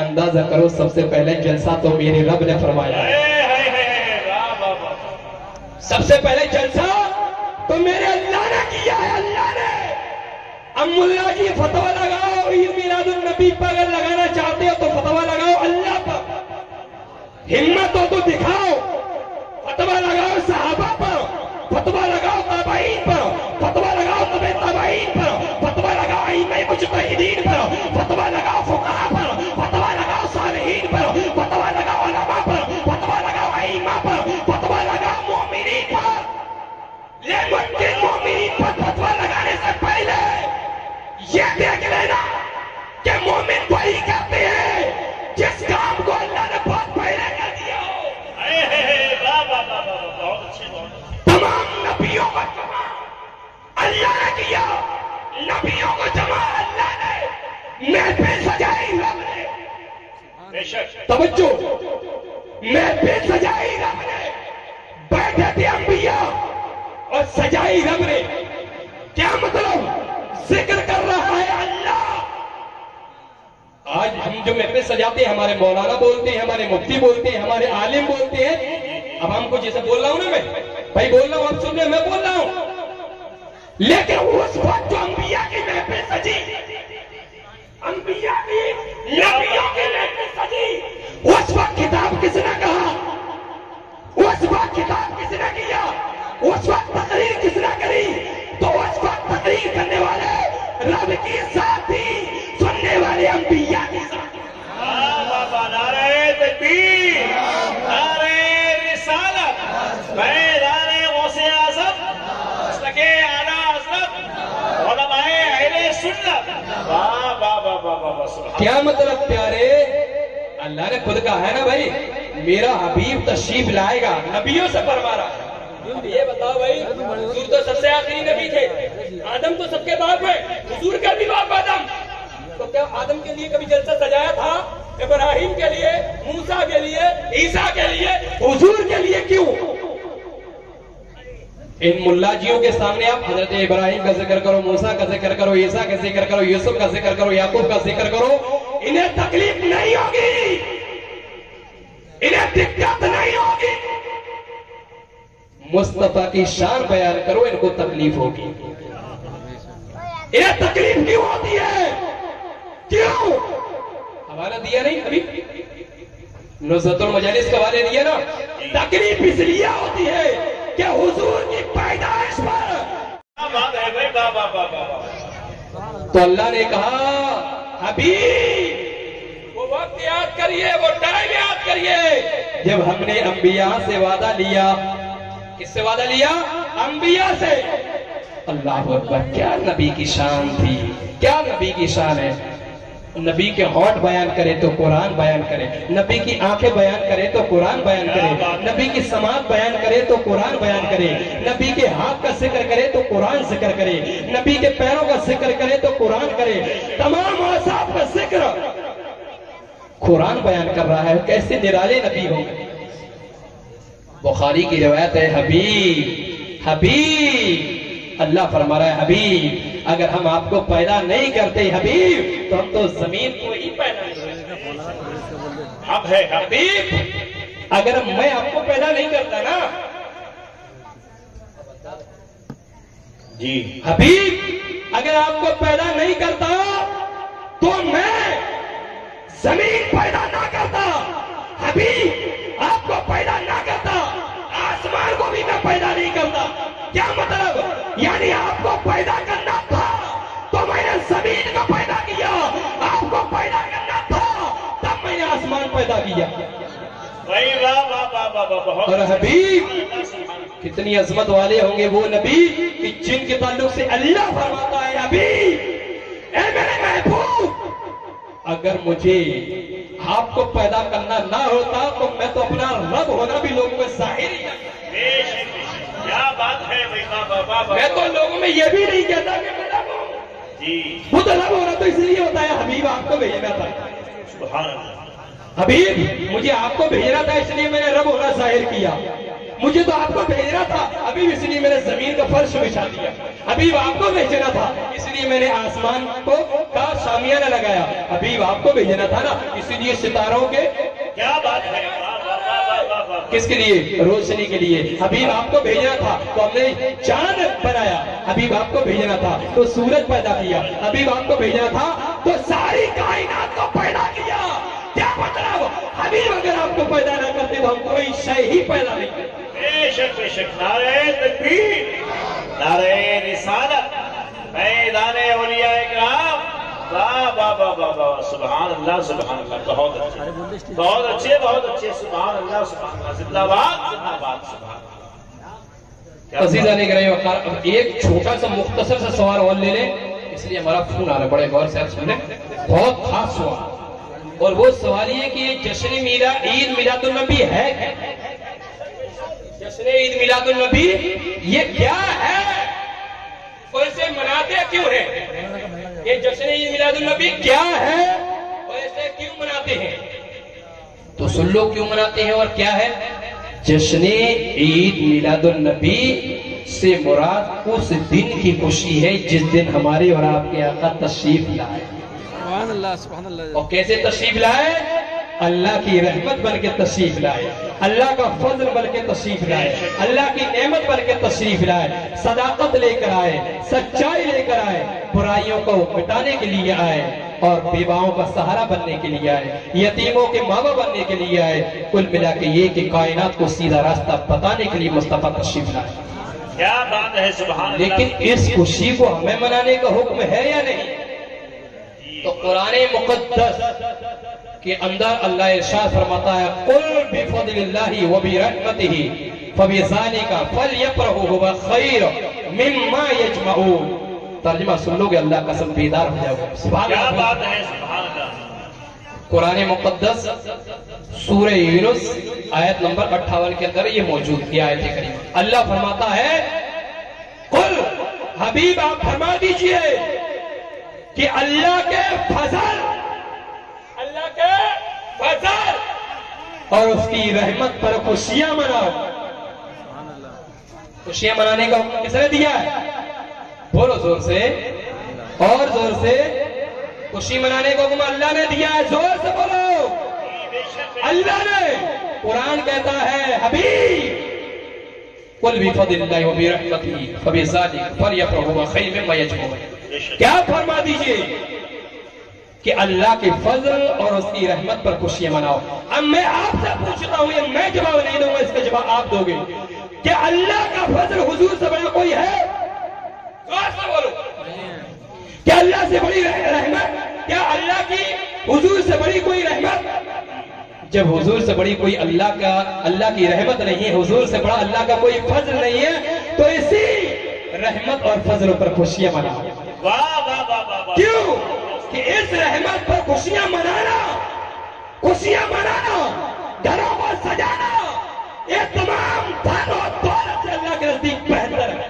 اندازہ کرو سب سے پہلے جلسہ تو میرے رب نے فرمایا ہے۔ واہ واہ واہ۔ سب سے پہلے جلسہ تو میرے اللہ نے کیا ہے۔ اللہ نے ام اللہ کی فتوہ لگاؤ، عید میلاد النبی پر اگر لگانا چاہتے ہو تو فتوہ لگاؤ اللہ پر، ہمت ہو تو دکھاؤ، فتوہ لگاؤ صحابہ پر، فتوہ لگاؤ تابعین پر، فتوہ لگاؤ تبع تابعین پر، فتوہ لگاؤ ائمہ مجتہدین پر، فتوہ لگاؤ فقہاء پر، فتوہ لگاؤ صالحین پر، فتوہ لگاؤ علماء پر، فتوہ لگاؤ ائمہ پر، فتوہ لگاؤ مومنین پر۔ لیکن مومنین پر فتوہ لگانے سے پہلے یہ دیکھ لینا کہ مومن وہی کرتے ہیں جس کام کو اللہ نے بہت پہلے کر دیا ہو۔ واہ واہ واہ واہ۔ محفل سجائی رب نے، بے شک توجہ، محفل سجائی رب نے، بیٹھے تھے انبیاء اور سجائی رب نے. کیا مطلب؟ ذکر کر رہا ہے اللہ. آج ہم جو محفل سجاتے ہیں ہمارے مولانا بولتے ہیں، ہمارے مفتی بولتے ہیں، ہمارے عالم بولتے ہیں. اب ہم کو جیسے بول رہا ہوں نا، میں بھائی بول رہا ہوں، آپ سن رہے ہیں، میں بول رہا ہوں. لیکن اس وقت جو انبیاء کی محفل سجی، انبیاء کی نبیوں کی محفل سجی، اس وقت کتاب کس نے کہا؟ اس وقت کتاب کس نے کیا؟ اس وقت تقریر کس نے کری؟ تو اس وقت تقریر کرنے والے رب کی ذات تھی، سننے والے انبیاء کی ذات. بابا نعرہ تکبیر، نعرہ رسالت، نعرہ غوث اعظم، مسلک اعلیٰ حضرت، علماء اہل سنت. واہ واہ واہ واہ واہ سبحان. کیا مطلب پیارے؟ اللہ نے خود کہا ہے نا بھائی میرا حبیب تشریف لائے گا، نبیوں سے فرما رہا ہے. اب یہ بتاؤ بھائی، حضور تو سب سے آخری نبی تھے، آدم تو سب کے باپ ہے، حضور کا بھی باپ آدم. تو کیا آدم کے لیے کبھی جلسہ سجایا تھا؟ ابراہیم کے لیے، موسیٰ کے لیے، عیسیٰ کے لیے، حضور کے لیے کیوں؟ ان ملا جیوں کے سامنے آپ حضرت ابراہیم کا ذکر کرو، موسیٰ کا ذکر کرو، عیسیٰ کا ذکر کرو، یوسف کا ذکر کرو، یعقوب کا ذکر کرو، انہیں تکلیف نہیں ہوگی، انہیں دقت نہیں ہوگی. مصطفیٰ کی شان بیان کرو، ان کو تکلیف ہوگی. انہیں تکلیف کیوں ہوتی ہے؟ کیوں؟ حوالہ دیا نہیں ابھی نزہت المجالس کا حوالے دیا نا. تکلیف اس لیے ہوتی ہے کہ حضور کی پیدائش پر کیا بات ہے بھائی، واہ واہ واہ واہ. تو اللہ نے کہا حبیب وہ وقت یاد کریے، وہ ٹائم یاد کریے جب ہم نے انبیاء سے وعدہ لیا. کس سے وعدہ لیا؟ انبیاء سے. اللہ اکبر، کیا نبی کی شان تھی، کیا نبی کی شان ہے. نبی کے ہونٹ بیان کرے تو قرآن بیان کرے، نبی کی آنکھیں بیان کرے تو قرآن بیان کرے، نبی کی سماعت بیان کرے تو قرآن بیان کرے، نبی کے ہاتھ کا ذکر کرے تو قرآن ذکر کرے، نبی کے پیروں کا ذکر کرے تو قرآن کرے. تمام اعصاب کا ذکر قرآن بیان کر رہا ہے. کیسے نرالے نبی ہوں گے. بخاری کی روایت ہے، حبیب حبیب، اللہ فرما رہا ہے حبیب اگر ہم آپ کو پیدا نہیں کرتے حبیب تو ہم تو زمین کو ہی پیدا نہیں کرتے. اب ہے حبیب اگر میں آپ کو پیدا نہیں کرتا نا جی، حبیب اگر آپ کو پیدا نہیں کرتا تو میں زمین پیدا نہ کرتا. حبیب آپ کو پیدا نہ کرتا، آسمان کو بھی میں پیدا نہیں کرتا. کیا مطلب؟ یعنی آپ کو پیدا کرنا تھا تو میں نے زمین کو پیدا کیا، آپ کو پیدا کرنا تھا تب میں نے آسمان پیدا کیا. بھائی واہ واہ واہ واہ واہ. بہت اور حبیب کتنی عظمت والے ہوں گے وہ نبی کہ جن کے تعلق سے اللہ فرماتا ہے حبیب اے میرے محبوب اگر مجھے آپ کو پیدا کرنا نہ ہوتا تو میں تو اپنا رب ہونا بھی لوگوں میں ظاہر ہی نہیں. کیا بات ہے بھائی، واہ واہ واہ واہ. میں تو لوگوں میں یہ بھی نہیں کہتا کہ میں رب ہوں. جی وہ تو رب ہونا تو اس لیے ہوتا ہے حبیب آپ کو بھیجنا تھا. سبحان اللہ. حبیب مجھے آپ کو بھیجنا تھا اس لیے میں نے رب ہونا ظاہر کیا. مجھے تو آپ کو بھیجنا تھا حبیب اس لیے میں نے زمین کا فرش بچھا دیا. حبیب آپ کو بھیجنا تھا اس لیے میں نے آسمان کو کا شامیانہ لگایا. حبیب آپ کو بھیجنا تھا نا اسی لیے ستاروں کے کیا بات ہے، واہ واہ واہ واہ واہ واہ. کس کے لیے؟ روشنی کے لیے. حبیب آپ کو بھیجنا تھا تو ہم نے چاند بنایا. حبیب آپ کو بھیجنا تھا تو سورج پیدا کیا. حبیب آپ کو بھیجنا تھا تو ساری کائنات کو پیدا کیا. کیا مطلب؟ حبیب اگر آپ کو پیدا نہ کرتے تو ہم کوئی شے ہی پیدا نہیں کرتے. بے شک بے شک. نعرہ تکبیر، نعرہ رسالت، میدان اولیاء اکرام. واہ واہ واہ واہ واہ. سبحان اللہ سبحان اللہ. بہت اچھے بہت اچھے بہت اچھے. سبحان اللہ سبحان اللہ. زندہ باد زندہ باد. سبحان اللہ. عزیزان اکرام وقار ایک چھوٹا سا مختصر سا سوال اور لے لیں اس لیے ہمارا فون آ رہا ہے. بڑے غور سے آپ سن لیں. بہت خاص سوال اور وہ سوال یہ کہ جشن عید میلاد النبی ہے کیا؟ جشن عید میلاد النبی یہ کیا ہے اور اسے مناتے کیوں ہیں؟ یہ جشن عید میلاد النبی کیا ہے اور اسے کیوں مناتے ہیں؟ تو سن لو کیوں مناتے ہیں اور کیا ہے۔ جشن عید میلاد النبی سے مراد اس دن کی خوشی ہے جس دن ہمارے اور آپ کے آقا تشریف لائے۔ سبحان اللہ سبحان اللہ۔ اور کیسے تشریف لائے؟ اللہ کی رحمت بن کے تشریف لائے، اللہ کا فضل بن کے تشریف لائے، اللہ کی نعمت بن کے تشریف لائے، صداقت لے کر آئے، سچائی لے کر آئے، برائیوں کو مٹانے کے لیے آئے اور بیواؤں کا سہارا بننے کے لیے آئے، یتیموں کے ماں باپ بننے کے لیے آئے، کل ملا کے یہ کہ کائنات کو سیدھا راستہ بتانے کے لیے مصطفیٰ تشریف لائے۔ کیا بات ہے سبحان اللہ۔ لیکن اس خوشی کو ہمیں منانے کا حکم ہے یا نہیں؟ تو قرآن مقدس کے اندر اللہ ارشاد فرماتا ہے قل بفضل اللہ وبرحمتہ فبذالک فلیفرحوا هو خیر مما یجمعون۔ ترجمہ سن لو گے اللہ قسم بیدار ہو جاؤ گے۔ سبحان کیا اللہ۔ بات ہے سبحان اللہ۔ قرآن مقدس سورہ یونس آیت نمبر 58 کے اندر یہ موجود ہے آیت کریمہ۔ اللہ فرماتا ہے قل حبیب آپ فرما دیجئے کہ اللہ کے فضل اور اس کی رحمت پر خوشیاں مناؤ۔ خوشیاں منانے کا حکم کس نے دیا ہے؟ بولو زور سے اور زور سے۔ خوشی منانے کا حکم اللہ نے دیا ہے، زور سے بولو اللہ نے۔ قرآن کہتا ہے حبیب قل بفضل اللہ وبرحمتہ فبذالک فلیفرحوا هو خیر مما یجمعون۔ کیا فرما دیجئے کہ اللہ کے فضل اور اس کی رحمت پر خوشیاں مناؤ۔ اب میں آپ سے پوچھتا ہوں، یہ میں جواب نہیں دوں گا، اس کا جواب آپ دو گے کہ اللہ کا فضل حضور سے بڑا کوئی ہے؟ زور سے بولو۔ کیا اللہ سے بڑی رحمت، کیا اللہ کی حضور سے بڑی کوئی رحمت؟ جب حضور سے بڑی کوئی اللہ کی رحمت نہیں ہے، حضور سے بڑا اللہ کا کوئی فضل نہیں ہے، تو اسی رحمت اور فضل پر خوشیاں مناؤ۔ واہ واہ واہ واہ۔ کیوں کہ اس رحمت پر خوشیاں منانا گھروں کو سجانا یہ تمام دھن و دولت سے اللہ کے نزدیک بہتر ہے۔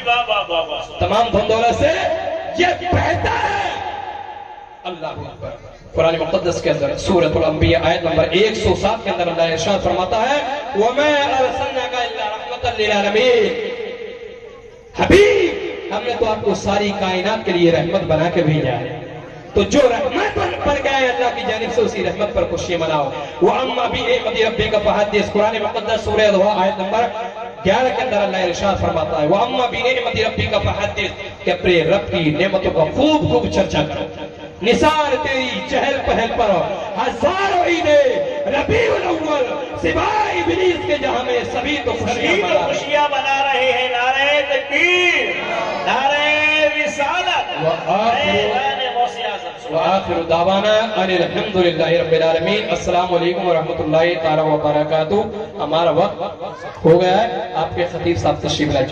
واہ واہ واہ واہ۔ تمام دھن دولت سے یہ بہتر ہے۔ اللہ اکبر۔ قرآن مقدس کے اندر سورۃ الانبیاء آیت نمبر 107 کے اندر اللہ ارشاد فرماتا ہے وَمَا أَرْسَلْنَاكَ إِلَّا رَحْمَةً لِلْعَالَمِينَ۔ حبیب ہم نے تو آپ کو ساری کائنات کے لیے رحمت بنا کے بھیجا ہے، تو جو رحمت پر گئے اللہ کی جانب سے اسی رحمت پر خوشی مناؤ۔ وَأَمَّا بِنِعْمَتِ رَبِّكَ فَحَدِّثْ۔ قرآن مقدس سورہ دوحہ آیت نمبر 11 کے اندر اللہ ارشاد فرماتا ہے وَأَمَّا بِنِعْمَتِ رَبِّكَ فَحَدِّثْ، کہ اپنے رب کی نعمتوں کا خوب چرچا کرو۔ نثار تیری چہل پہل پر ہزاروں عیدیں ربیع الاول سوائے ابلیس کے جہاں میں سبھی تو خوشیاں منا رہے ہیں۔ نعرہ تکبیر، نعرہ رسالت، وآخر دعوانا ان الحمدللہ رب العالمین۔ السلام علیکم ورحمۃ اللہ تعالی وبرکاتہ۔ ہمارا وقت ہو گیا ہے، آپ کے خطیب صاحب تشریف لائے۔